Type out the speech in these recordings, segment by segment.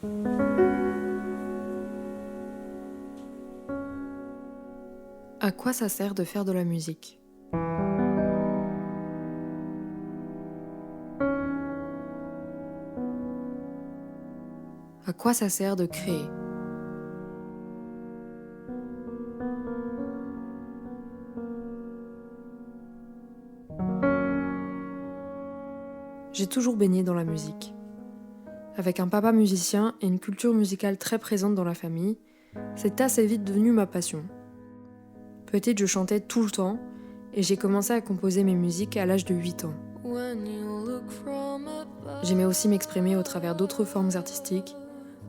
À quoi ça sert de faire de la musique ? À quoi ça sert de créer ? J'ai toujours baigné dans la musique. Avec un papa musicien et une culture musicale très présente dans la famille, c'est assez vite devenu ma passion. Petite, je chantais tout le temps et j'ai commencé à composer mes musiques à l'âge de 8 ans. J'aimais aussi m'exprimer au travers d'autres formes artistiques,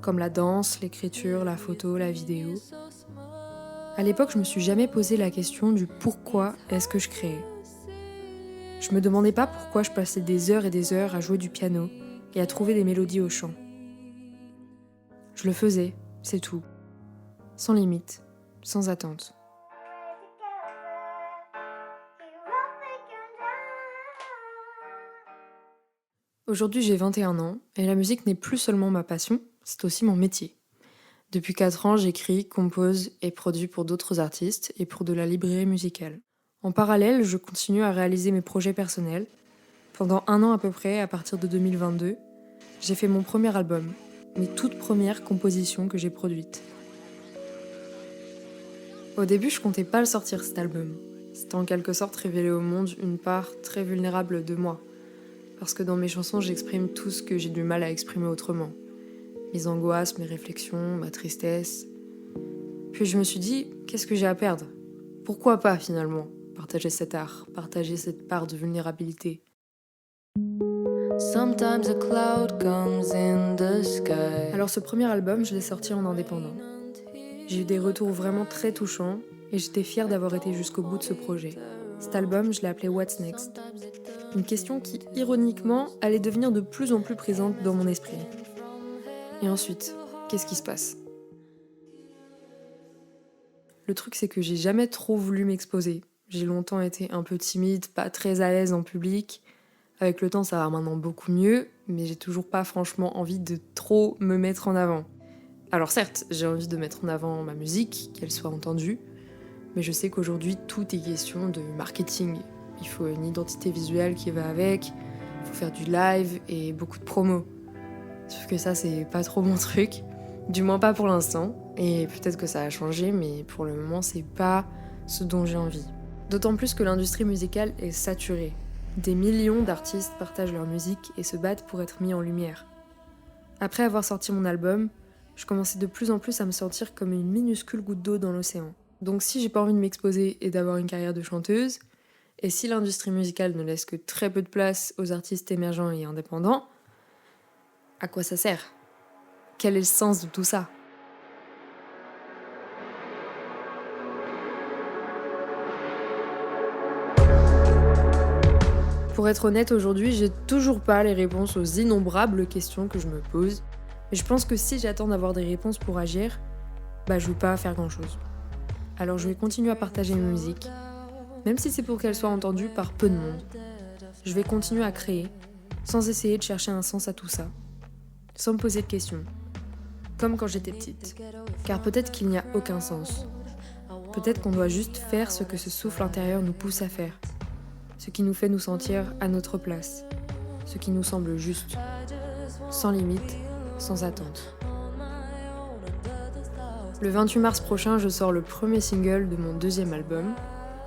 comme la danse, l'écriture, la photo, la vidéo. À l'époque, je me suis jamais posé la question du pourquoi est-ce que je créais. Je me demandais pas pourquoi je passais des heures et des heures à jouer du piano et à trouver des mélodies au chant. Je le faisais, c'est tout. Sans limite, sans attente. Aujourd'hui, j'ai 21 ans et la musique n'est plus seulement ma passion, c'est aussi mon métier. Depuis 4 ans, j'écris, compose et produis pour d'autres artistes et pour de la librairie musicale. En parallèle, je continue à réaliser mes projets personnels. Pendant 1 an à peu près, à partir de 2022, j'ai fait mon premier album, mes toutes premières compositions que j'ai produites. Au début, je comptais pas le sortir cet album. C'était en quelque sorte révéler au monde une part très vulnérable de moi. Parce que dans mes chansons, j'exprime tout ce que j'ai du mal à exprimer autrement. Mes angoisses, mes réflexions, ma tristesse. Puis je me suis dit, qu'est-ce que j'ai à perdre ? Pourquoi pas finalement partager cet art, partager cette part de vulnérabilité. Sometimes a cloud comes in the sky. Alors ce premier album, je l'ai sorti en indépendant. J'ai eu des retours vraiment très touchants et j'étais fière d'avoir été jusqu'au bout de ce projet. Cet album, je l'ai appelé What's Next ? Une question qui, ironiquement, allait devenir de plus en plus présente dans mon esprit. Et ensuite, qu'est-ce qui se passe ? Le truc, c'est que j'ai jamais trop voulu m'exposer. J'ai longtemps été un peu timide, pas très à l'aise en public. Avec le temps, ça va maintenant beaucoup mieux, mais j'ai toujours pas franchement envie de trop me mettre en avant. Alors certes, j'ai envie de mettre en avant ma musique, qu'elle soit entendue, mais je sais qu'aujourd'hui, tout est question de marketing. Il faut une identité visuelle qui va avec, il faut faire du live et beaucoup de promos. Sauf que ça, c'est pas trop mon truc, du moins pas pour l'instant, et peut-être que ça a changé, mais pour le moment, c'est pas ce dont j'ai envie. D'autant plus que l'industrie musicale est saturée. Des millions d'artistes partagent leur musique et se battent pour être mis en lumière. Après avoir sorti mon album, je commençais de plus en plus à me sentir comme une minuscule goutte d'eau dans l'océan. Donc si j'ai pas envie de m'exposer et d'avoir une carrière de chanteuse, et si l'industrie musicale ne laisse que très peu de place aux artistes émergents et indépendants, à quoi ça sert ? Quel est le sens de tout ça ? Pour être honnête, aujourd'hui, j'ai toujours pas les réponses aux innombrables questions que je me pose. Mais je pense que si j'attends d'avoir des réponses pour agir, je vais pas faire grand-chose. Alors je vais continuer à partager mes musiques, même si c'est pour qu'elles soient entendues par peu de monde. Je vais continuer à créer, sans essayer de chercher un sens à tout ça, sans me poser de questions, comme quand j'étais petite. Car peut-être qu'il n'y a aucun sens. Peut-être qu'on doit juste faire ce que ce souffle intérieur nous pousse à faire. Ce qui nous fait nous sentir à notre place, ce qui nous semble juste, sans limite, sans attente. Le 28 mars prochain, je sors le premier single de mon deuxième album.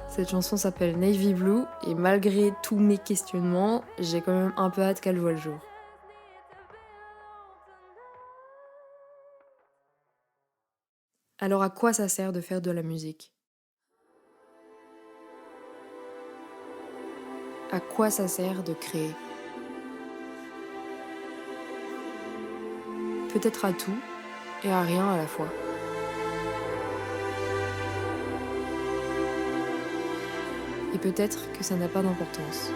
Cette chanson s'appelle Navy Blue et malgré tous mes questionnements, j'ai quand même un peu hâte qu'elle voie le jour. Alors à quoi ça sert de faire de la musique ? À quoi ça sert de créer ? Peut-être à tout et à rien à la fois. Et peut-être que ça n'a pas d'importance.